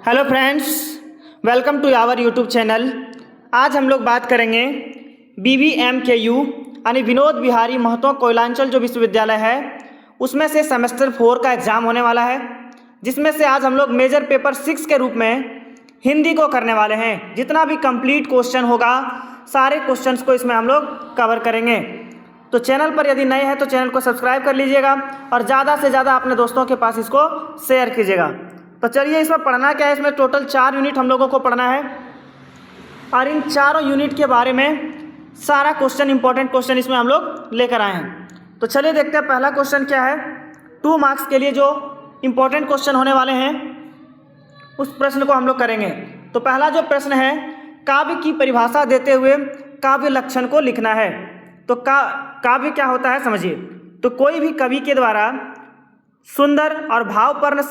Hello friends, welcome to our YouTube channel. आज हम लोग बात करेंगे BVMKU यानी विनोद बिहारी महतो कोयलांचल जो विश्वविद्यालय है उसमें से सेमेस्टर 4 का एग्ज़ाम होने वाला है, जिसमें से आज हम लोग मेजर पेपर 6 के रूप में हिंदी को करने वाले हैं। जितना भी कंप्लीट क्वेश्चन होगा सारे क्वेश्चंस को इसमें हम लोग कवर करेंगे। तो चैनल पर यदि नए हैं तो चैनल को सब्सक्राइब कर लीजिएगा और ज़्यादा से ज़्यादा अपने दोस्तों के पास इसको शेयर कीजिएगा। तो चलिए, इसमें पढ़ना क्या है। इसमें टोटल 4 यूनिट हम लोगों को पढ़ना है और इन चारों यूनिट के बारे में सारा क्वेश्चन, इंपॉर्टेंट क्वेश्चन इसमें हम लोग लेकर आए हैं। तो चलिए देखते हैं पहला क्वेश्चन क्या है। 2 मार्क्स के लिए जो इंपॉर्टेंट क्वेश्चन होने वाले हैं उस प्रश्न को हम लोग करेंगे। तो पहला जो प्रश्न है, काव्य की परिभाषा देते हुए काव्य लक्षण को लिखना है। तो काव्य क्या होता है समझिए। तो कोई भी कवि के द्वारा सुंदर और भावपूर्ण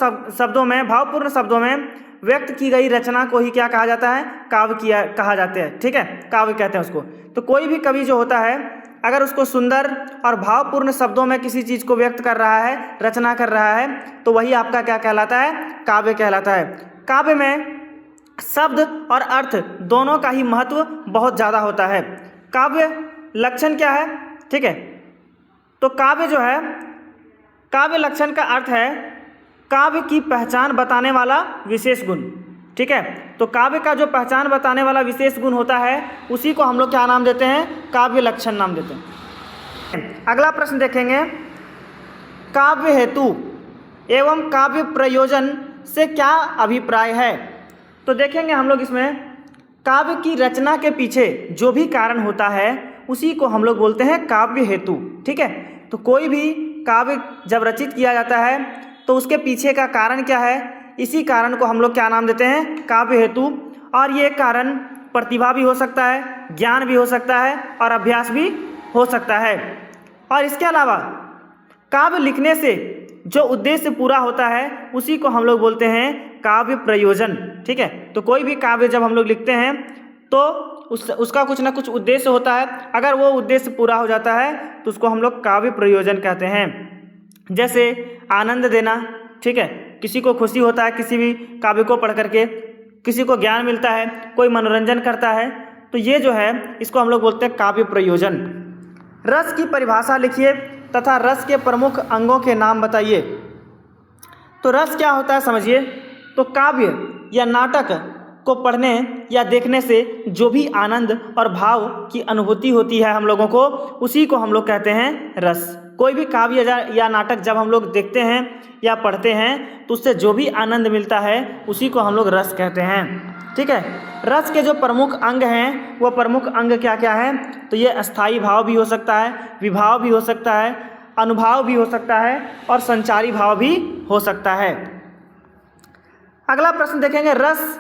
शब्दों में व्यक्त की गई रचना को ही क्या कहा जाता है, काव्य कहा जाता है। ठीक है, काव्य कहते हैं उसको। तो कोई भी कवि जो होता है अगर उसको सुंदर और भावपूर्ण शब्दों में किसी चीज़ को व्यक्त कर रहा है, रचना कर रहा है, तो वही आपका क्या कहलाता है, काव्य कहलाता है। काव्य में शब्द और अर्थ दोनों का ही महत्व बहुत ज़्यादा होता है। काव्य लक्षण क्या है, ठीक है। तो काव्य जो है, काव्य लक्षण का अर्थ है काव्य की पहचान बताने वाला विशेष गुण। ठीक है, तो काव्य का जो पहचान बताने वाला विशेष गुण होता है उसी को हम लोग क्या नाम देते हैं, काव्य लक्षण नाम देते हैं। अगला प्रश्न देखेंगे, काव्य हेतु एवं काव्य प्रयोजन से क्या अभिप्राय है। तो देखेंगे हम लोग इसमें काव्य की रचना के पीछे जो भी कारण होता है उसी को हम लोग बोलते हैं काव्य हेतु। ठीक है, तो कोई भी काव्य जब रचित किया जाता है तो उसके पीछे का कारण क्या है, इसी कारण को हम लोग क्या नाम देते हैं, काव्य हेतु। और ये कारण प्रतिभा भी हो सकता है, ज्ञान भी हो सकता है और अभ्यास भी हो सकता है। और इसके अलावा काव्य लिखने से जो उद्देश्य पूरा होता है उसी को हम लोग बोलते हैं काव्य प्रयोजन। ठीक है, तो कोई भी काव्य जब हम लोग लिखते हैं तो उसका कुछ ना कुछ उद्देश्य होता है। अगर वो उद्देश्य पूरा हो जाता है तो उसको हम लोग काव्य प्रयोजन कहते हैं। जैसे आनंद देना, ठीक है, किसी को खुशी होता है किसी भी काव्य को पढ़ करके, किसी को ज्ञान मिलता है, कोई मनोरंजन करता है, तो ये जो है इसको हम लोग बोलते हैं काव्य प्रयोजन। रस की परिभाषा लिखिए तथा रस के प्रमुख अंगों के नाम बताइए। तो रस क्या होता है समझिए। तो काव्य या नाटक को पढ़ने या देखने से जो भी आनंद और भाव की अनुभूति होती है हम लोगों को, उसी को हम लोग कहते हैं रस। कोई भी काव्य या नाटक जब हम लोग देखते हैं या पढ़ते हैं तो उससे जो भी आनंद मिलता है उसी को हम लोग रस कहते हैं। ठीक है, रस के जो प्रमुख अंग हैं वो प्रमुख अंग क्या क्या हैं। तो ये अस्थाई भाव भी हो सकता है, विभाव भी हो सकता है, अनुभाव भी हो सकता है और संचारी भाव भी हो सकता है। अगला प्रश्न देखेंगे, रस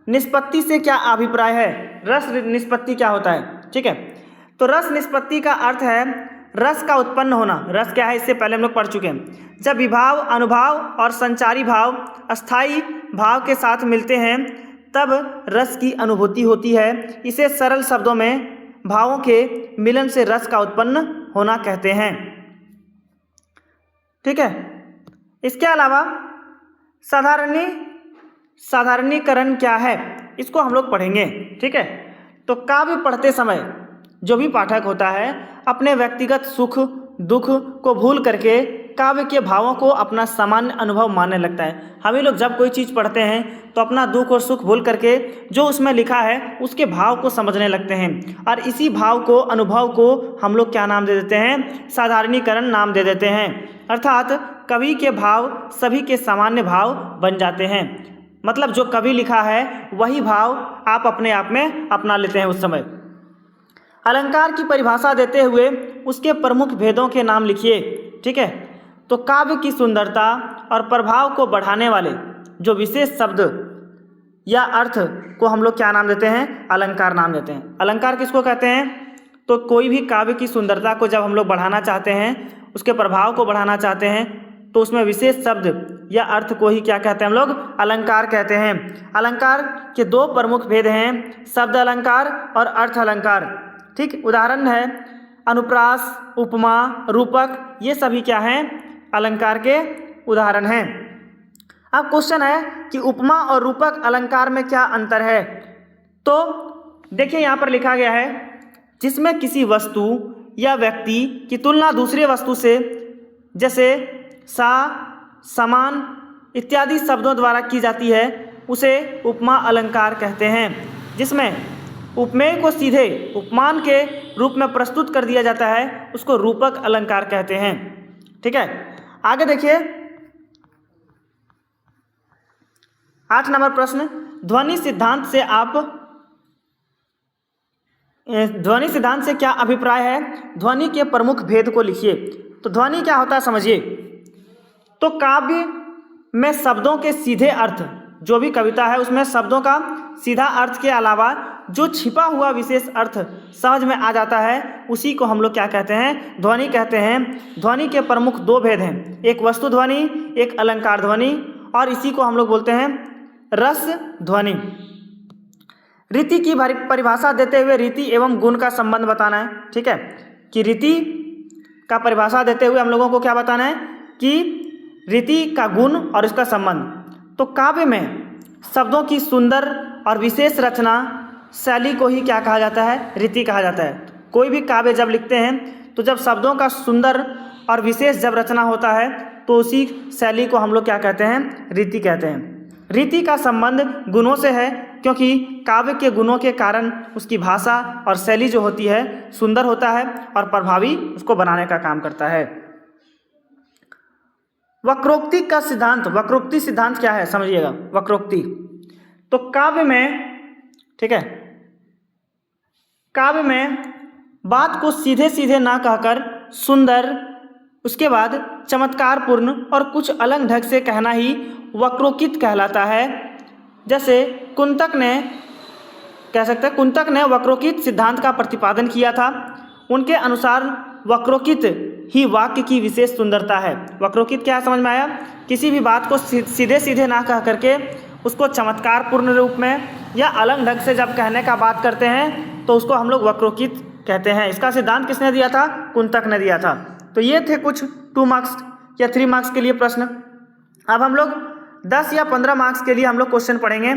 निष्पत्ति से क्या अभिप्राय है। रस निष्पत्ति क्या होता है। ठीक है, तो रस निष्पत्ति का अर्थ है रस का उत्पन्न होना। रस क्या है इससे पहले हम लोग पढ़ चुके हैं। जब विभाव, अनुभाव और संचारी भाव अस्थाई भाव के साथ मिलते हैं तब रस की अनुभूति होती है। इसे सरल शब्दों में भावों के मिलन से रस का उत्पन्न होना कहते हैं। ठीक है, इसके अलावा साधारणीकरण क्या है, इसको हम लोग पढ़ेंगे। ठीक है, तो काव्य पढ़ते समय जो भी पाठक होता है अपने व्यक्तिगत सुख दुख को भूल करके काव्य के भावों को अपना सामान्य अनुभव मानने लगता है। हम ही लोग जब कोई चीज़ पढ़ते हैं तो अपना दुख और सुख भूल करके जो उसमें लिखा है उसके भाव को समझने लगते हैं और इसी भाव को, अनुभव को हम लोग क्या नाम दे देते हैं, साधारणीकरण नाम दे देते हैं। अर्थात कवि के भाव सभी के सामान्य भाव बन जाते हैं। मतलब जो कवि लिखा है वही भाव आप अपने आप में अपना लेते हैं उस समय। अलंकार की परिभाषा देते हुए उसके प्रमुख भेदों के नाम लिखिए। ठीक है, तो काव्य की सुंदरता और प्रभाव को बढ़ाने वाले जो विशेष शब्द या अर्थ को हम लोग क्या नाम देते हैं, अलंकार नाम देते हैं। अलंकार किसको कहते हैं। तो कोई भी काव्य की सुंदरता को जब हम लोग बढ़ाना चाहते हैं, उसके प्रभाव को बढ़ाना चाहते हैं, तो उसमें विशेष शब्द या अर्थ को ही क्या कहते हैं, हम लोग अलंकार कहते हैं। अलंकार के 2 प्रमुख भेद हैं, शब्द अलंकार और अर्थ अलंकार। ठीक, उदाहरण है अनुप्रास, उपमा, रूपक, ये सभी क्या हैं, अलंकार के उदाहरण हैं। अब क्वेश्चन है कि उपमा और रूपक अलंकार में क्या अंतर है। तो देखिए यहाँ पर लिखा गया है, जिसमें किसी वस्तु या व्यक्ति की तुलना दूसरे वस्तु से, जैसे सा, समान इत्यादि शब्दों द्वारा की जाती है, उसे उपमा अलंकार कहते हैं। जिसमें उपमेय को सीधे उपमान के रूप में प्रस्तुत कर दिया जाता है, उसको रूपक अलंकार कहते हैं। ठीक है, आगे देखिए 8 नंबर प्रश्न, ध्वनि सिद्धांत से क्या अभिप्राय है, ध्वनि के प्रमुख भेद को लिखिए। तो ध्वनि क्या होता है समझिए। तो काव्य में शब्दों के सीधे अर्थ, जो भी कविता है उसमें शब्दों का सीधा अर्थ के अलावा जो छिपा हुआ विशेष अर्थ समझ में आ जाता है, उसी को हम लोग क्या कहते हैं, ध्वनि कहते हैं। ध्वनि के प्रमुख 2 भेद हैं, एक वस्तु ध्वनि, एक अलंकार ध्वनि, और इसी को हम लोग बोलते हैं रस ध्वनि। रीति की परिभाषा देते हुए रीति एवं गुण का संबंध बताना है। ठीक है, कि रीति का परिभाषा देते हुए हम लोगों को क्या बताना है कि रीति का गुण और इसका संबंध। तो काव्य में शब्दों की सुंदर और विशेष रचना शैली को ही क्या कहा जाता है, रीति कहा जाता है। कोई भी काव्य जब लिखते हैं तो जब शब्दों का सुंदर और विशेष जब रचना होता है तो उसी शैली को हम लोग क्या कहते हैं, रीति कहते हैं। रीति का संबंध गुणों से है, क्योंकि काव्य के गुणों के कारण उसकी भाषा और शैली जो होती है सुंदर होता है और प्रभावी उसको बनाने का काम करता है। वक्रोक्ति का सिद्धांत, वक्रोक्ति सिद्धांत क्या है समझिएगा। वक्रोक्ति तो काव्य में, ठीक है, काव्य में बात को सीधे सीधे ना कहकर सुंदर, उसके बाद चमत्कारपूर्ण और कुछ अलग ढंग से कहना ही वक्रोक्ति कहलाता है। जैसे कुंतक ने, कह सकते हैं कुंतक ने वक्रोक्ति सिद्धांत का प्रतिपादन किया था। उनके अनुसार वक्रोक्ति ही वाक्य की विशेष सुंदरता है। वक्रोक्ति क्या समझ में आया, किसी भी बात को सीधे सीधे ना कह करके उसको चमत्कारपूर्ण रूप में या अलग ढंग से जब कहने का बात करते हैं तो उसको हम लोग वक्रोक्ति कहते हैं। इसका सिद्धांत किसने दिया था, कुंतक ने दिया था। तो ये थे कुछ 2 मार्क्स या 3 मार्क्स के लिए प्रश्न। अब हम लोग 10 या 15 मार्क्स के लिए हम लोग क्वेश्चन पढ़ेंगे।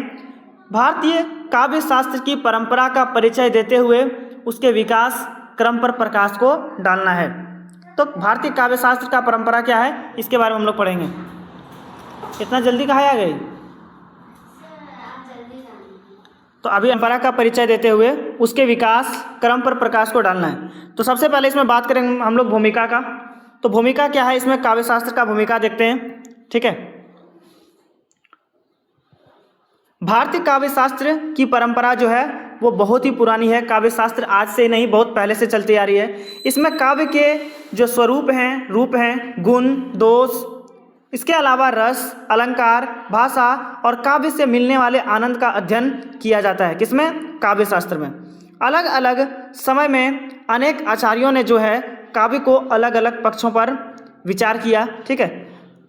भारतीय काव्य शास्त्र की परंपरा का परिचय देते हुए उसके विकास क्रम पर प्रकाश को डालना है। तो भारतीय काव्य शास्त्र का परंपरा क्या है, इसके बारे में हम लोग पढ़ेंगे। इतना जल्दी कहाँ आ गई। तो अभी परंपरा का परिचय देते हुए उसके विकास क्रम पर प्रकाश को डालना है। तो सबसे पहले इसमें बात करेंगे हम लोग भूमिका का। तो भूमिका क्या है, इसमें काव्य शास्त्र का भूमिका देखते हैं। ठीक है, भारतीय काव्य शास्त्र की परंपरा जो है वो बहुत ही पुरानी है। काव्य शास्त्र आज से नहीं, बहुत पहले से चलती आ रही है। इसमें काव्य के जो स्वरूप हैं, रूप हैं, गुण, दोष, इसके अलावा रस, अलंकार, भाषा और काव्य से मिलने वाले आनंद का अध्ययन किया जाता है। किसमें, काव्य शास्त्र में। अलग अलग समय में अनेक आचार्यों ने जो है काव्य को अलग अलग पक्षों पर विचार किया। ठीक है,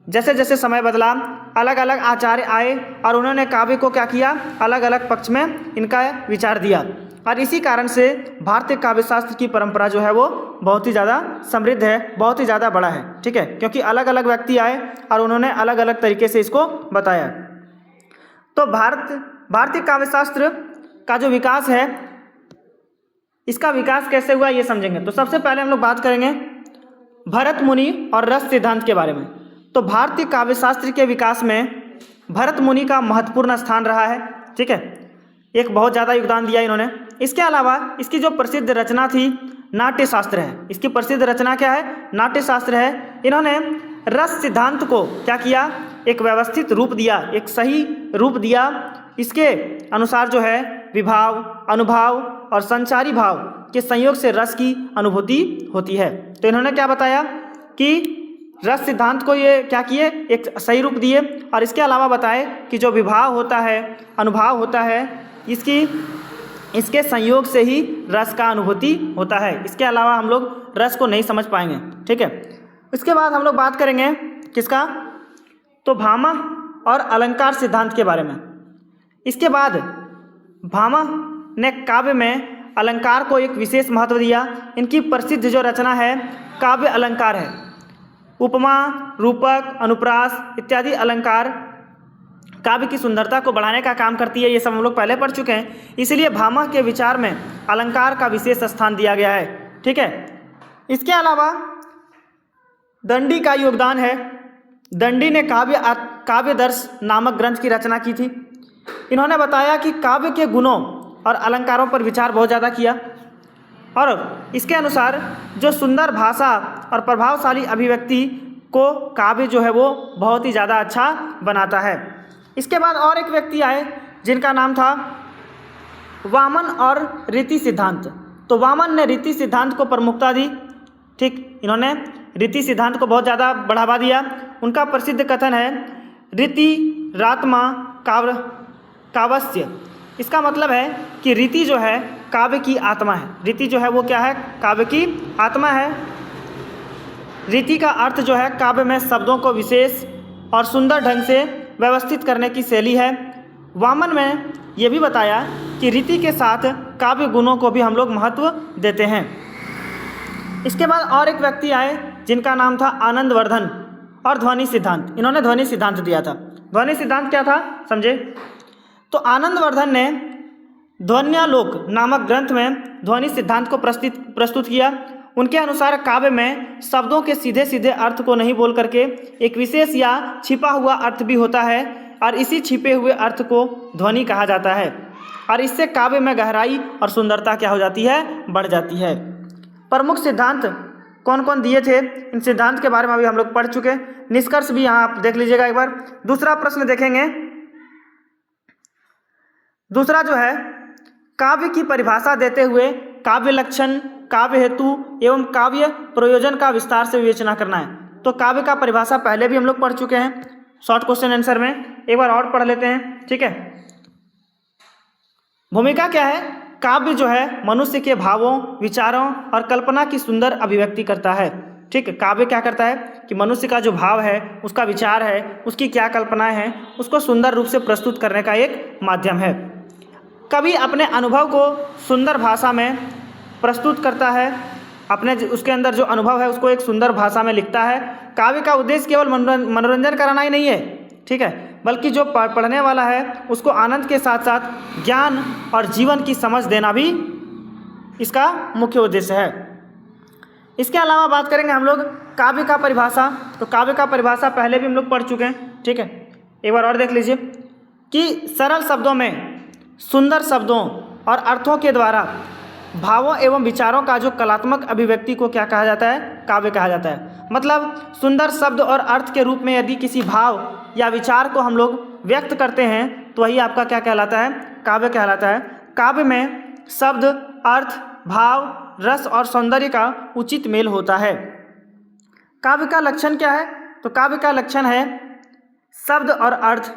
जैसे जैसे समय बदला अलग अलग आचार्य आए और उन्होंने काव्य को क्या किया, अलग अलग पक्ष में इनका विचार दिया। और इसी कारण से भारतीय काव्य शास्त्र की परंपरा जो है वो बहुत ही ज़्यादा समृद्ध है, बहुत ही ज़्यादा बड़ा है। ठीक है, क्योंकि अलग अलग व्यक्ति आए और उन्होंने अलग अलग तरीके से इसको बताया। तो भारतीय काव्य शास्त्र का जो विकास है, इसका विकास कैसे हुआ ये समझेंगे। तो सबसे पहले हम लोग बात करेंगे भरत मुनि और रस सिद्धांत के बारे में। तो भारतीय काव्य शास्त्र के विकास में भरत मुनि का महत्वपूर्ण स्थान रहा है। ठीक है, एक बहुत ज़्यादा योगदान दिया इन्होंने। इसके अलावा इसकी जो प्रसिद्ध रचना थी नाट्य शास्त्र है। इसकी प्रसिद्ध रचना क्या है, नाट्य शास्त्र है। इन्होंने रस सिद्धांत को क्या किया, एक व्यवस्थित रूप दिया, एक सही रूप दिया। इसके अनुसार जो है विभाव, अनुभाव और संचारी भाव के संयोग से रस की अनुभूति होती है। तो इन्होंने क्या बताया कि रस सिद्धांत को ये क्या किए, एक सही रूप दिए। और इसके अलावा बताए कि जो विभाव होता है, अनुभाव होता है, इसके संयोग से ही रस का अनुभूति होता है। इसके अलावा हम लोग रस को नहीं समझ पाएंगे। ठीक है, इसके बाद हम लोग बात करेंगे किसका, तो भामा और अलंकार सिद्धांत के बारे में। इसके बाद भामा ने काव्य में अलंकार को एक विशेष महत्व दिया। इनकी प्रसिद्ध जो रचना है काव्य अलंकार है। उपमा, रूपक, अनुप्रास इत्यादि अलंकार काव्य की सुंदरता को बढ़ाने का काम करती है, ये सब हम लोग पहले पढ़ चुके हैं। इसलिए भामह के विचार में अलंकार का विशेष स्थान दिया गया है। ठीक है, इसके अलावा दंडी का योगदान है। दंडी ने काव्यदर्श नामक ग्रंथ की रचना की थी। इन्होंने बताया कि काव्य के गुणों और अलंकारों पर विचार बहुत ज़्यादा किया और इसके अनुसार जो सुंदर भाषा और प्रभावशाली अभिव्यक्ति को काव्य जो है वो बहुत ही ज़्यादा अच्छा बनाता है। इसके बाद और एक व्यक्ति आए जिनका नाम था वामन और रीति सिद्धांत। तो वामन ने रीति सिद्धांत को प्रमुखता दी। ठीक, इन्होंने रीति सिद्धांत को बहुत ज़्यादा बढ़ावा दिया। उनका प्रसिद्ध कथन है रीति रात्मा काव्यस्य। इसका मतलब है कि रीति जो है काव्य की आत्मा है। रीति जो है वो क्या है? काव्य की आत्मा है। रीति का अर्थ जो है काव्य में शब्दों को विशेष और सुंदर ढंग से व्यवस्थित करने की शैली है। वामन में ये भी बताया कि रीति के साथ काव्य गुणों को भी हम लोग महत्व देते हैं। इसके बाद और एक व्यक्ति आए जिनका नाम था आनंदवर्धन और ध्वनि सिद्धांत। इन्होंने ध्वनि सिद्धांत दिया था। ध्वनि सिद्धांत क्या था समझे? तो आनंदवर्धन ने ध्वन्यालोक नामक ग्रंथ में ध्वनि सिद्धांत को प्रस्तुत किया। उनके अनुसार काव्य में शब्दों के सीधे सीधे अर्थ को नहीं बोल करके एक विशेष या छिपा हुआ अर्थ भी होता है और इसी छिपे हुए अर्थ को ध्वनि कहा जाता है और इससे काव्य में गहराई और सुंदरता क्या हो जाती है? बढ़ जाती है। प्रमुख सिद्धांत कौन कौन दिए थे, इन सिद्धांत के बारे में अभी हम लोग पढ़ चुके। निष्कर्ष भी यहाँ आप देख लीजिएगा एक बार। दूसरा प्रश्न देखेंगे। दूसरा जो है काव्य की परिभाषा देते हुए काव्य लक्षण, काव्य हेतु एवं काव्य प्रयोजन का विस्तार से विवेचना करना है। तो काव्य का परिभाषा पहले भी हम लोग पढ़ चुके हैं शॉर्ट क्वेश्चन आंसर में, एक बार और पढ़ लेते हैं। ठीक है, भूमिका क्या है? काव्य जो है मनुष्य के भावों, विचारों और कल्पना की सुंदर अभिव्यक्ति करता है। ठीक है, काव्य क्या करता है कि मनुष्य का जो भाव है, उसका विचार है, उसकी क्या कल्पनाएं हैं, उसको सुंदर रूप से प्रस्तुत करने का एक माध्यम है। कवि अपने अनुभव को सुंदर भाषा में प्रस्तुत करता है, अपने उसके अंदर जो अनुभव है उसको एक सुंदर भाषा में लिखता है। काव्य का उद्देश्य केवल मनोरंजन कराना ही नहीं है, ठीक है, बल्कि जो पढ़ने वाला है उसको आनंद के साथ साथ ज्ञान और जीवन की समझ देना भी इसका मुख्य उद्देश्य है। इसके अलावा बात करेंगे हम लोग काव्य का परिभाषा। तो काव्य का परिभाषा पहले भी हम लोग पढ़ चुके हैं। ठीक है, एक बार और देख लीजिए कि सरल शब्दों में सुंदर शब्दों और अर्थों के द्वारा भावों एवं विचारों का जो कलात्मक अभिव्यक्ति को क्या कहा जाता है? काव्य कहा जाता है। मतलब सुंदर शब्द और अर्थ के रूप में यदि किसी भाव या विचार को हम लोग व्यक्त करते हैं तो वही आपका क्या कहलाता है? काव्य कहलाता है। काव्य में शब्द, अर्थ, भाव, रस और सौंदर्य का उचित मेल होता है। काव्य का लक्षण क्या है? तो काव्य का लक्षण है शब्द और अर्थ।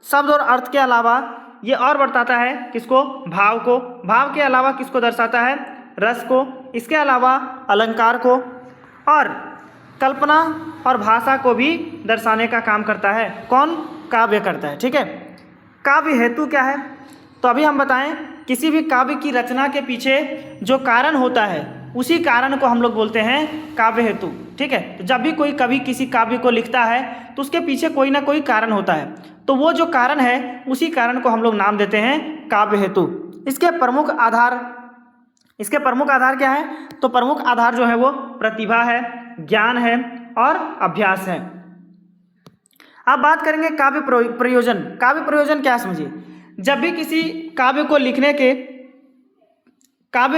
शब्द और अर्थ के अलावा ये और बताता है किसको? भाव को। भाव के अलावा किसको दर्शाता है? रस को। इसके अलावा अलंकार को और कल्पना और भाषा को भी दर्शाने का काम करता है। कौन? काव्य करता है। ठीक है, काव्य हेतु क्या है? तो अभी हम बताएं, किसी भी काव्य की रचना के पीछे जो कारण होता है उसी कारण को हम लोग बोलते हैं काव्य हेतु। ठीक है, तो जब भी कोई कवि किसी काव्य को लिखता है तो उसके पीछे कोई ना कोई कारण होता है, तो वो जो कारण है उसी कारण को हम लोग नाम देते हैं काव्य हेतु। इसके प्रमुख आधार क्या है? तो प्रमुख आधार जो है वो प्रतिभा है, ज्ञान है और अभ्यास है। अब बात करेंगे काव्य प्रयोजन। काव्य प्रयोजन क्या समझिए? जब भी किसी काव्य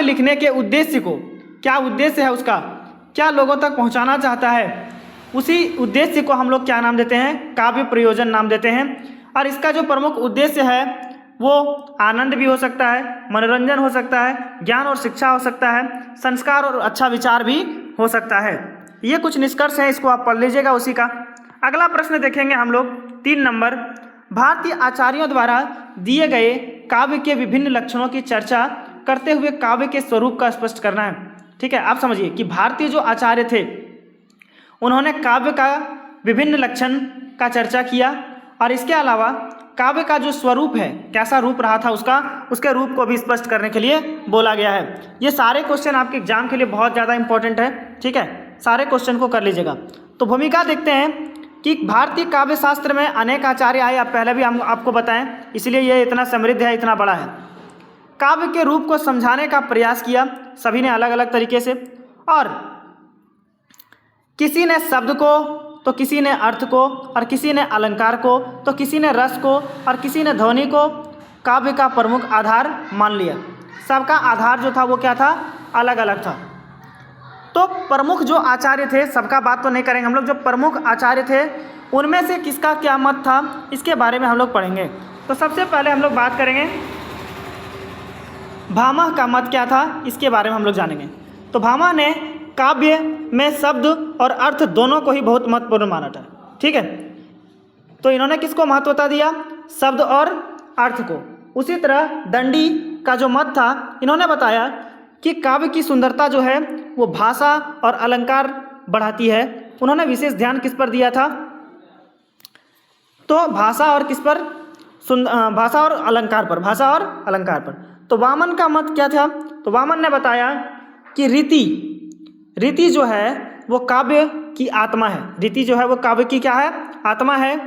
लिखने के उद्देश्य को, क्या उद्देश्य है उसका, क्या लोगों तक पहुंचाना चाहता है, उसी उद्देश्य को हम लोग क्या नाम देते हैं? काव्य प्रयोजन नाम देते हैं। और इसका जो प्रमुख उद्देश्य है वो आनंद भी हो सकता है, मनोरंजन हो सकता है, ज्ञान और शिक्षा हो सकता है, संस्कार और अच्छा विचार भी हो सकता है। ये कुछ निष्कर्ष हैं, इसको आप पढ़ लीजिएगा उसी का। अगला प्रश्न देखेंगे हम लोग 3 नंबर। भारतीय आचार्यों द्वारा दिए गए काव्य के विभिन्न लक्षणों की चर्चा करते हुए काव्य के स्वरूप का स्पष्ट करना है। ठीक है, आप समझिए कि भारतीय जो आचार्य थे उन्होंने काव्य का विभिन्न लक्षण का चर्चा किया और इसके अलावा काव्य का जो स्वरूप है, कैसा रूप रहा था उसके रूप को भी स्पष्ट करने के लिए बोला गया है। ये सारे क्वेश्चन आपके एग्जाम के लिए बहुत ज़्यादा इंपॉर्टेंट है। ठीक है, सारे क्वेश्चन को कर लीजिएगा। तो भूमिका देखते हैं कि भारतीय काव्य शास्त्र में अनेक आचार्य आए, आप पहले भी हम आपको बताएं, इसलिए ये इतना समृद्ध है, इतना बड़ा है। काव्य के रूप को समझाने का प्रयास किया सभी ने अलग अलग तरीके से, और किसी ने शब्द को, तो किसी ने अर्थ को, और किसी ने अलंकार को, तो किसी ने रस को, और किसी ने ध्वनि को काव्य का प्रमुख आधार मान लिया। सबका आधार जो था वो क्या था, अलग अलग था। तो प्रमुख जो आचार्य थे, सबका बात तो नहीं करेंगे हम लोग, जो प्रमुख आचार्य थे उनमें से किसका क्या मत था, इसके बारे में हम लोग पढ़ेंगे। तो सबसे पहले हम लोग बात करेंगे भामह का मत क्या था, इसके बारे में हम लोग जानेंगे। तो भामह ने काव्य में शब्द और अर्थ दोनों को ही बहुत महत्वपूर्ण माना था, ठीक है। तो इन्होंने किसको महत्वता दिया, शब्द और अर्थ को। उसी तरह दंडी का जो मत था, इन्होंने बताया कि काव्य की सुंदरता जो है वो भाषा और अलंकार बढ़ाती है। उन्होंने विशेष ध्यान किस पर दिया था, तो भाषा और किस पर, भाषा और अलंकार पर, भाषा और अलंकार पर। तो वामन का मत क्या था, तो वामन ने बताया कि रीति जो है वो काव्य की आत्मा है। रीति जो है वो काव्य की क्या है, आत्मा है।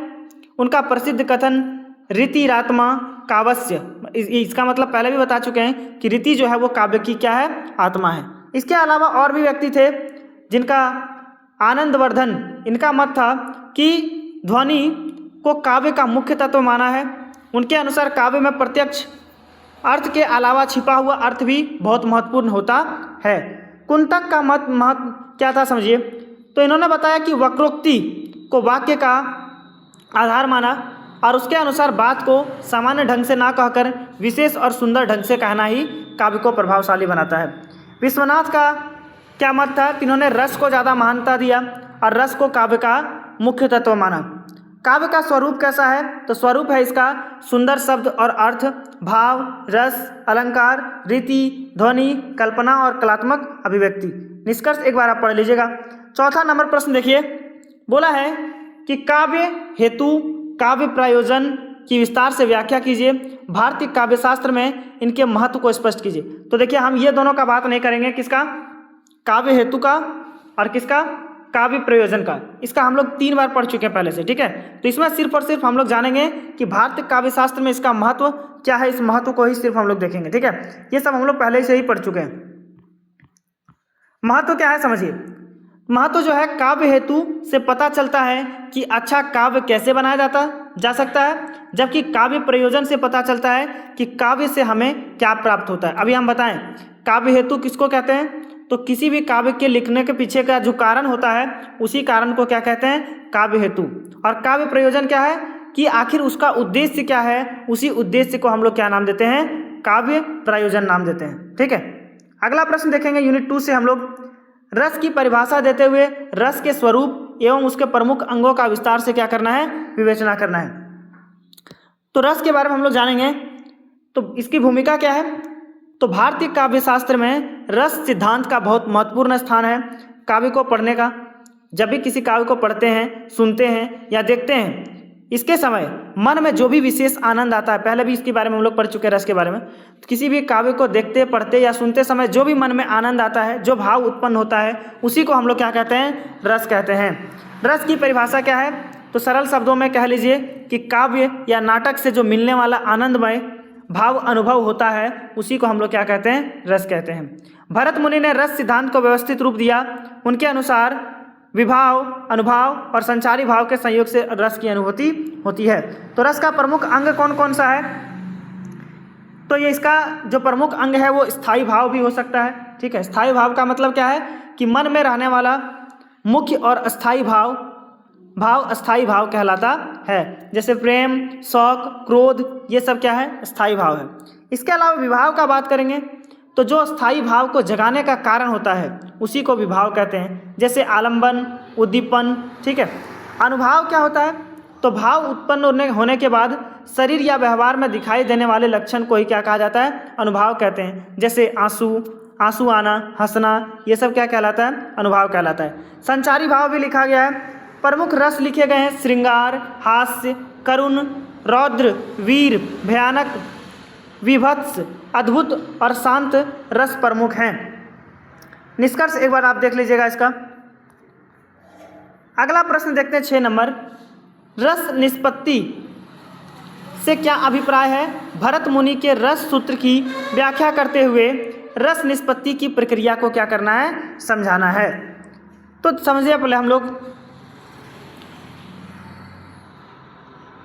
उनका प्रसिद्ध कथन रीतिरात्मा काव्यस्य, इसका मतलब पहले भी बता चुके हैं कि रीति जो है वो काव्य की क्या है, आत्मा है। इसके अलावा और भी व्यक्ति थे जिनका, आनंदवर्धन, इनका मत था कि ध्वनि को काव्य का मुख्य तत्व माना है। उनके अनुसार काव्य में प्रत्यक्ष अर्थ के अलावा छिपा हुआ अर्थ भी बहुत महत्वपूर्ण होता है। कुंतक का मत क्या था समझिए, तो इन्होंने बताया कि वक्रोक्ति को वाक्य का आधार माना, और उसके अनुसार बात को सामान्य ढंग से ना कहकर विशेष और सुंदर ढंग से कहना ही काव्य को प्रभावशाली बनाता है। विश्वनाथ का क्या मत था कि इन्होंने रस को ज़्यादा महानता दिया और रस को काव्य का मुख्य तत्व माना। काव्य का स्वरूप कैसा है, तो स्वरूप है इसका सुंदर शब्द और अर्थ, भाव, रस, अलंकार, रीति, ध्वनि, कल्पना और कलात्मक अभिव्यक्ति। निष्कर्ष एक बार आप पढ़ लीजिएगा। चौथा नंबर प्रश्न देखिए, बोला है कि काव्य हेतु, काव्य प्रयोजन की विस्तार से व्याख्या कीजिए, भारतीय काव्य शास्त्र में इनके महत्व को स्पष्ट कीजिए। तो देखिए हम ये दोनों का बात नहीं करेंगे, किसका, काव्य हेतु का और किसका, काव्य प्रयोजन का। इसका हम लोग 3 बार पढ़ चुके हैं पहले से, ठीक है। तो इसमें सिर्फ और सिर्फ हम लोग जानेंगे कि भारतीय काव्य शास्त्र में इसका महत्व क्या है, इस महत्व को ही सिर्फ हम लोग देखेंगे, ठीक है। ये सब हम लोग पहले से ही पढ़ चुके हैं। महत्व क्या है समझिए, महत्व जो है काव्य हेतु से पता चलता है कि अच्छा काव्य कैसे बनाया जा सकता है, जबकि काव्य प्रयोजन से पता चलता है कि काव्य से हमें क्या प्राप्त होता है। अभी हम बताएं काव्य हेतु किसको कहते हैं, तो किसी भी काव्य के लिखने के पीछे का जो कारण होता है उसी कारण को क्या कहते हैं, काव्य हेतु। और काव्य प्रयोजन क्या है कि आखिर उसका उद्देश्य क्या है, उसी उद्देश्य को हम लोग क्या नाम देते हैं, काव्य प्रयोजन नाम देते हैं, ठीक है। अगला प्रश्न देखेंगे यूनिट 2 से हम लोग रस की परिभाषा देते हुए रस के स्वरूप एवं उसके प्रमुख अंगों का विस्तार से क्या करना है, विवेचना करना है। तो रस के बारे में हम लोग जानेंगे, तो इसकी भूमिका क्या है। तो भारतीय काव्य शास्त्र में रस सिद्धांत का बहुत महत्वपूर्ण स्थान है। काव्य को पढ़ने का, जब भी किसी काव्य को पढ़ते हैं, सुनते हैं या देखते हैं, इसके समय मन में जो भी विशेष आनंद आता है, पहले भी इसके बारे में हम लोग पढ़ चुके हैं रस के बारे में। तो किसी भी काव्य को देखते, पढ़ते या सुनते समय जो भी मन में आनंद आता है, जो भाव उत्पन्न होता है, उसी को हम लोग क्या कहते हैं, रस कहते हैं। रस की परिभाषा क्या है, तो सरल शब्दों में कह लीजिए कि काव्य या नाटक से जो मिलने वाला आनंदमय भाव अनुभव होता है, उसी को हम लोग क्या कहते हैं, रस कहते हैं। भरत मुनि ने रस सिद्धांत को व्यवस्थित रूप दिया। उनके अनुसार विभाव, अनुभाव और संचारी भाव के संयोग से रस की अनुभूति होती है। तो रस का प्रमुख अंग कौन कौन सा है, तो ये इसका जो प्रमुख अंग है वो स्थायी भाव भी हो सकता है, ठीक है। स्थायी भाव का मतलब क्या है कि मन में रहने वाला मुख्य और अस्थायी भाव अस्थायी भाव कहलाता है। जैसे प्रेम, शौक, क्रोध, ये सब क्या है, स्थायी भाव है। इसके अलावा विभाव का बात करेंगे तो जो स्थायी भाव को जगाने का कारण होता है उसी को विभाव कहते हैं। जैसे आलंबन, उद्दीपन, ठीक है। अनुभाव क्या होता है, तो भाव उत्पन्न होने के बाद शरीर या व्यवहार में दिखाई देने वाले लक्षण को ही क्या कहा जाता है, अनुभाव कहते हैं। जैसे आंसू आना, हंसना, ये सब क्या कहलाता है, अनुभाव कहलाता है। संचारी भाव भी लिखा गया है। प्रमुख रस लिखे गए हैं, श्रृंगार, हास्य, करुण, रौद्र, वीर, भयानक, विभत्स, अद्भुत और शांत रस प्रमुख हैं। निष्कर्ष एक बार आप देख लीजिएगा इसका। अगला प्रश्न देखते हैं 6 नंबर, रस निष्पत्ति से क्या अभिप्राय है? भरत मुनि के रस सूत्र की व्याख्या करते हुए रस निष्पत्ति की प्रक्रिया को क्या करना है? समझाना है। तो समझिए पहले हम लोग,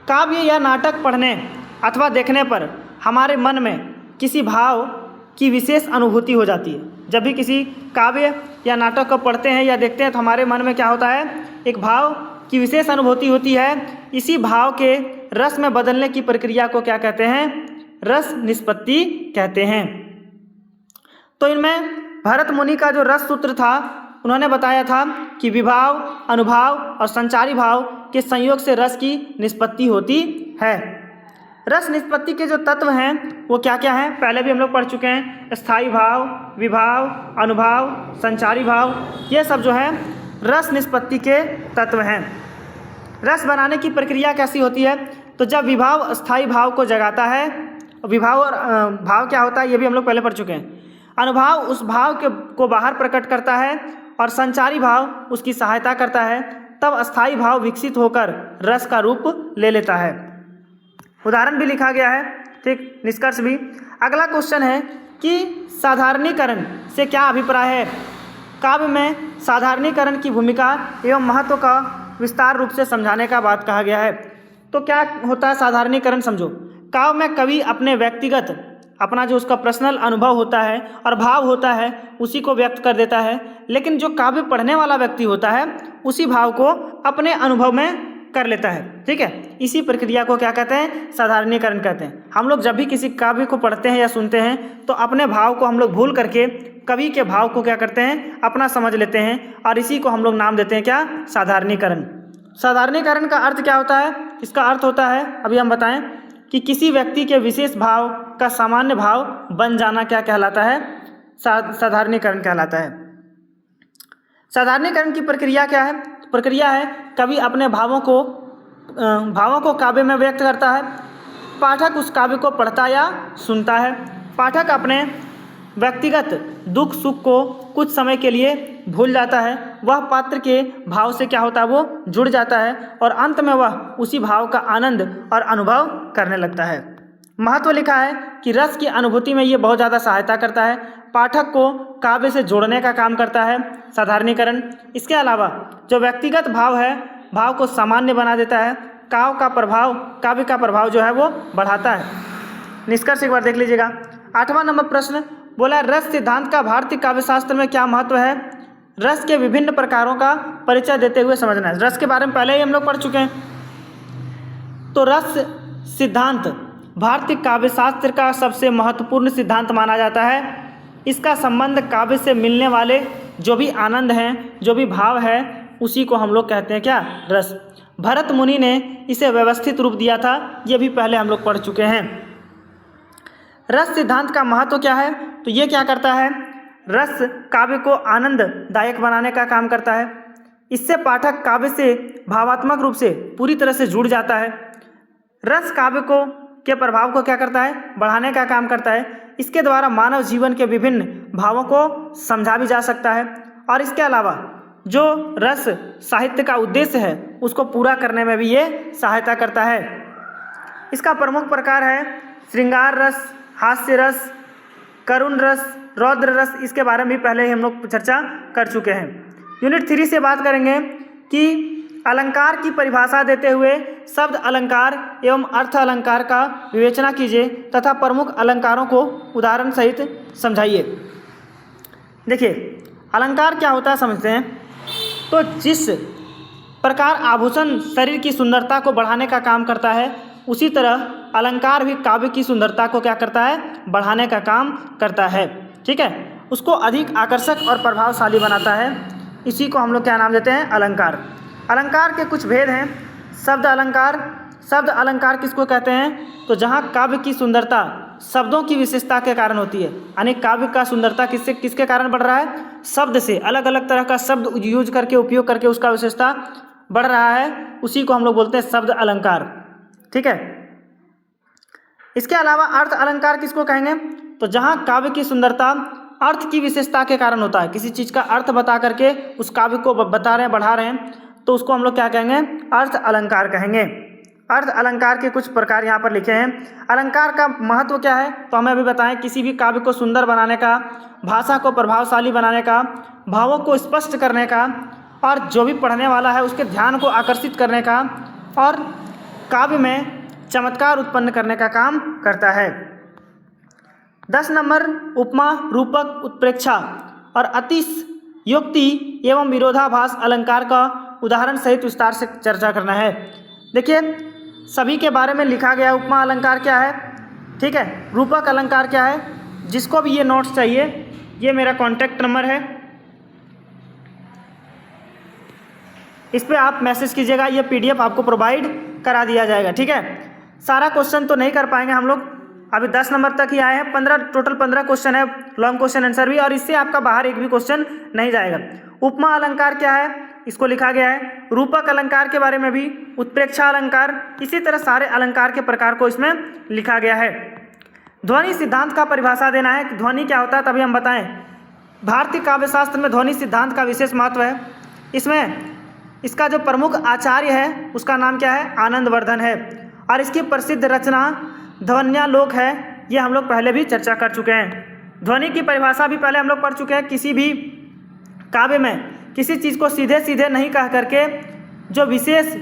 काव्य या नाटक पढ़ने अथवा देखने पर हमारे मन में किसी भाव की विशेष अनुभूति हो जाती है। जब भी किसी काव्य या नाटक को पढ़ते हैं या देखते हैं तो हमारे मन में क्या होता है? एक भाव की विशेष अनुभूति होती है। इसी भाव के रस में बदलने की प्रक्रिया को क्या कहते हैं? रस निष्पत्ति कहते हैं। तो इनमें भरत मुनि का जो रस सूत्र था, उन्होंने बताया था कि विभाव, अनुभाव और संचारी भाव के संयोग से रस की निष्पत्ति होती है। रस निष्पत्ति के जो तत्व हैं वो क्या क्या हैं? पहले भी हम लोग पढ़ चुके हैं। स्थायी भाव, विभाव, अनुभाव, संचारी भाव, ये सब जो है रस निष्पत्ति के तत्व हैं। रस बनाने की प्रक्रिया कैसी होती है? तो जब विभाव स्थायी भाव को जगाता है, विभाव और भाव क्या होता है ये भी हम लोग पहले पढ़ चुके हैं। अनुभाव उस भाव को बाहर प्रकट करता है और संचारी भाव उसकी सहायता करता है, तब अस्थायी भाव विकसित होकर रस का रूप ले लेता है। उदाहरण भी लिखा गया है, ठीक, निष्कर्ष भी। अगला क्वेश्चन है कि साधारणीकरण से क्या अभिप्राय है? काव्य में साधारणीकरण की भूमिका एवं महत्व का विस्तार रूप से समझाने का बात कहा गया है। तो क्या होता है साधारणीकरण? समझो, काव्य में कवि अपने व्यक्तिगत, अपना जो उसका पर्सनल अनुभव होता है और भाव होता है उसी को व्यक्त कर देता है, लेकिन जो काव्य पढ़ने वाला व्यक्ति होता है उसी भाव को अपने अनुभव में कर लेता है। ठीक है, इसी प्रक्रिया को क्या कहते हैं? साधारणीकरण कहते हैं। हम लोग जब भी किसी काव्य को पढ़ते हैं या सुनते हैं तो अपने भाव को हम लोग भूल करके कवि के भाव को क्या करते हैं? अपना समझ लेते हैं, और इसी को हम लोग नाम देते हैं क्या? साधारणीकरण। साधारणीकरण का अर्थ क्या होता है? इसका अर्थ होता है, अभी हम बताएं, कि किसी व्यक्ति के विशेष भाव का सामान्य भाव बन जाना क्या कहलाता है? साधारणीकरण कहलाता है। साधारणीकरण की प्रक्रिया क्या है? प्रक्रिया है कवि अपने भावों को काव्य में व्यक्त करता है। पाठक उस काव्य को पढ़ता या सुनता है। पाठक अपने व्यक्तिगत दुख सुख को कुछ समय के लिए भूल जाता है। वह पात्र के भाव से क्या होता है? वो जुड़ जाता है और अंत में वह उसी भाव का आनंद और अनुभव करने लगता है। महत्व लिखा है कि रस की अनुभूति में ये बहुत ज़्यादा सहायता करता है। पाठक को काव्य से जोड़ने का काम करता है साधारणीकरण। इसके अलावा जो व्यक्तिगत भाव है, भाव को सामान्य बना देता है। काव्य का प्रभाव जो है वो बढ़ाता है। निष्कर्ष एक बार देख लीजिएगा। 8वां नंबर प्रश्न बोला, रस सिद्धांत का भारतीय काव्यशास्त्र में क्या महत्व है? रस के विभिन्न प्रकारों का परिचय देते हुए समझना है। रस के बारे में पहले ही हम लोग पढ़ चुके हैं। तो रस सिद्धांत भारतीय काव्यशास्त्र का सबसे महत्वपूर्ण सिद्धांत माना जाता है। इसका संबंध काव्य से मिलने वाले जो भी आनंद हैं, जो भी भाव है, उसी को हम लोग कहते हैं क्या? रस। भरत मुनि ने इसे व्यवस्थित रूप दिया था, ये भी पहले हम लोग पढ़ चुके हैं। रस सिद्धांत का महत्व क्या है? तो ये क्या करता है? रस काव्य को आनंददायक बनाने का काम करता है। इससे पाठक काव्य से भावात्मक रूप से पूरी तरह से जुड़ जाता है। रस काव्य के प्रभाव को क्या करता है? बढ़ाने का काम करता है। इसके द्वारा मानव जीवन के विभिन्न भावों को समझा भी जा सकता है, और इसके अलावा जो रस साहित्य का उद्देश्य है उसको पूरा करने में भी ये सहायता करता है। इसका प्रमुख प्रकार है श्रृंगार रस, हास्य रस, करुण रस, रौद्र रस। इसके बारे में भी पहले ही हम लोग चर्चा कर चुके हैं। यूनिट 3 से बात करेंगे कि अलंकार की परिभाषा देते हुए शब्द अलंकार एवं अर्थ अलंकार का विवेचना कीजिए तथा प्रमुख अलंकारों को उदाहरण सहित समझाइए। देखिए, अलंकार क्या होता है समझते हैं। तो जिस प्रकार आभूषण शरीर की सुंदरता को बढ़ाने का काम करता है, उसी तरह अलंकार भी काव्य की सुंदरता को क्या करता है? बढ़ाने का काम करता है। ठीक है, उसको अधिक आकर्षक और प्रभावशाली बनाता है। इसी को हम लोग क्या नाम देते हैं? अलंकार। अलंकार के कुछ भेद हैं। शब्द अलंकार किसको कहते हैं? तो जहाँ काव्य की सुंदरता शब्दों की विशेषता के कारण होती है, यानी काव्य का सुंदरता किसके कारण बढ़ रहा है? शब्द से, अलग अलग तरह का शब्द यूज करके, उपयोग करके उसका विशेषता बढ़ रहा है, उसी को हम लोग बोलते हैं शब्द अलंकार। ठीक है, इसके अलावा अर्थ अलंकार किसको कहेंगे? तो जहाँ काव्य की सुंदरता अर्थ की विशेषता के कारण होता है, किसी चीज़ का अर्थ बता करके उस काव्य को बता रहे हैं, बढ़ा रहे हैं, तो उसको हम लोग क्या कहेंगे, अर्थ अलंकार कहेंगे। अर्थ अलंकार के कुछ प्रकार यहाँ पर लिखे हैं। अलंकार का महत्व क्या है, तो हमें अभी बताएं, किसी भी काव्य को सुंदर बनाने का, भाषा को प्रभावशाली बनाने का, भावों को स्पष्ट करने का, और जो भी पढ़ने वाला है उसके ध्यान को आकर्षित करने का, और काव्य में चमत्कार उत्पन्न करने का काम करता है। 10 नंबर, उपमा, रूपक, उत्प्रेक्षा और अतिशयोक्ति एवं विरोधाभास अलंकार का उदाहरण सहित विस्तार से चर्चा करना है। देखिए, सभी के बारे में लिखा गया। उपमा अलंकार क्या है, ठीक है, रूपक अलंकार क्या है। जिसको भी ये नोट्स चाहिए, ये मेरा कॉन्टैक्ट नंबर है, इस पर आप मैसेज कीजिएगा, ये PDF आपको प्रोवाइड करा दिया जाएगा, ठीक है। सारा क्वेश्चन तो नहीं कर पाएंगे हम लोग, अभी 10 नंबर तक ही आए हैं। 15 टोटल 15 क्वेश्चन है, लॉन्ग क्वेश्चन आंसर भी, और इससे आपका बाहर एक भी क्वेश्चन नहीं जाएगा। उपमा अलंकार क्या है, इसको लिखा गया है। रूपक अलंकार के बारे में भी, उत्प्रेक्षा अलंकार, इसी तरह सारे अलंकार के प्रकार को इसमें लिखा गया है। ध्वनि सिद्धांत का परिभाषा देना है कि ध्वनि क्या होता है, तभी हम बताएं। भारतीय काव्यशास्त्र में ध्वनि सिद्धांत का विशेष महत्व है। इसमें इसका जो प्रमुख आचार्य है उसका नाम क्या है, आनंदवर्धन है, और इसकी प्रसिद्ध रचना ध्वन्यालोक है। ये हम लोग पहले भी चर्चा कर चुके हैं। ध्वनि की परिभाषा भी पहले हम लोग पढ़ चुके हैं। किसी भी काव्य में किसी चीज़ को सीधे सीधे नहीं कह करके जो विशेष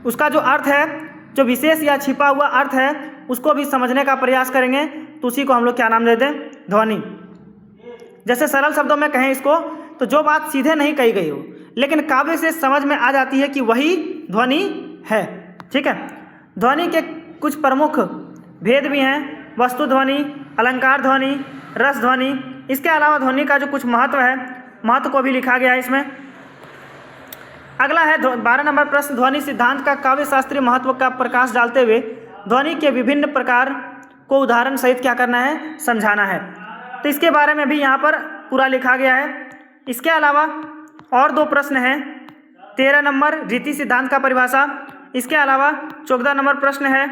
उसका जो अर्थ है, जो विशेष या छिपा हुआ अर्थ है, उसको भी समझने का प्रयास करेंगे, तो उसी को हम लोग क्या नाम देते हैं, ध्वनि। जैसे सरल शब्दों में कहें इसको, तो जो बात सीधे नहीं कही गई हो लेकिन काव्य से समझ में आ जाती है कि वही ध्वनि है, ठीक है। ध्वनि के कुछ प्रमुख भेद भी हैं, वस्तु ध्वनि, अलंकार ध्वनि, रस ध्वनि। इसके अलावा ध्वनि का जो कुछ महत्व है, महत्व को भी लिखा गया है इसमें। अगला है 12 नंबर प्रश्न, ध्वनि सिद्धांत का काव्य शास्त्रीय महत्व का प्रकाश डालते हुए ध्वनि के विभिन्न प्रकार को उदाहरण सहित क्या करना है, समझाना है। तो इसके बारे में भी यहाँ पर पूरा लिखा गया है। इसके अलावा और 2 प्रश्न हैं। 13 नंबर रीति सिद्धांत का परिभाषा। इसके अलावा 14 नंबर प्रश्न है,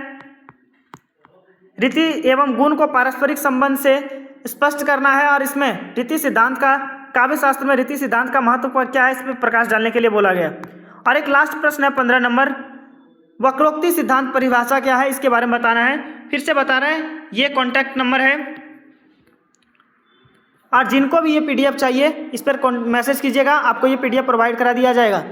रीति एवं गुण को पारस्परिक संबंध से स्पष्ट करना है, और इसमें रीति सिद्धांत का, काव्य शास्त्र में रीति सिद्धांत का महत्व क्या है, इस पर प्रकाश डालने के लिए बोला गया। और एक लास्ट प्रश्न है 15 नंबर, वक्रोक्ति सिद्धांत परिभाषा क्या है, इसके बारे में बताना है। फिर से बता रहे हैं, ये कॉन्टैक्ट नंबर है, और जिनको भी ये PDF चाहिए इस पर मैसेज कीजिएगा, आपको ये PDF प्रोवाइड करा दिया जाएगा।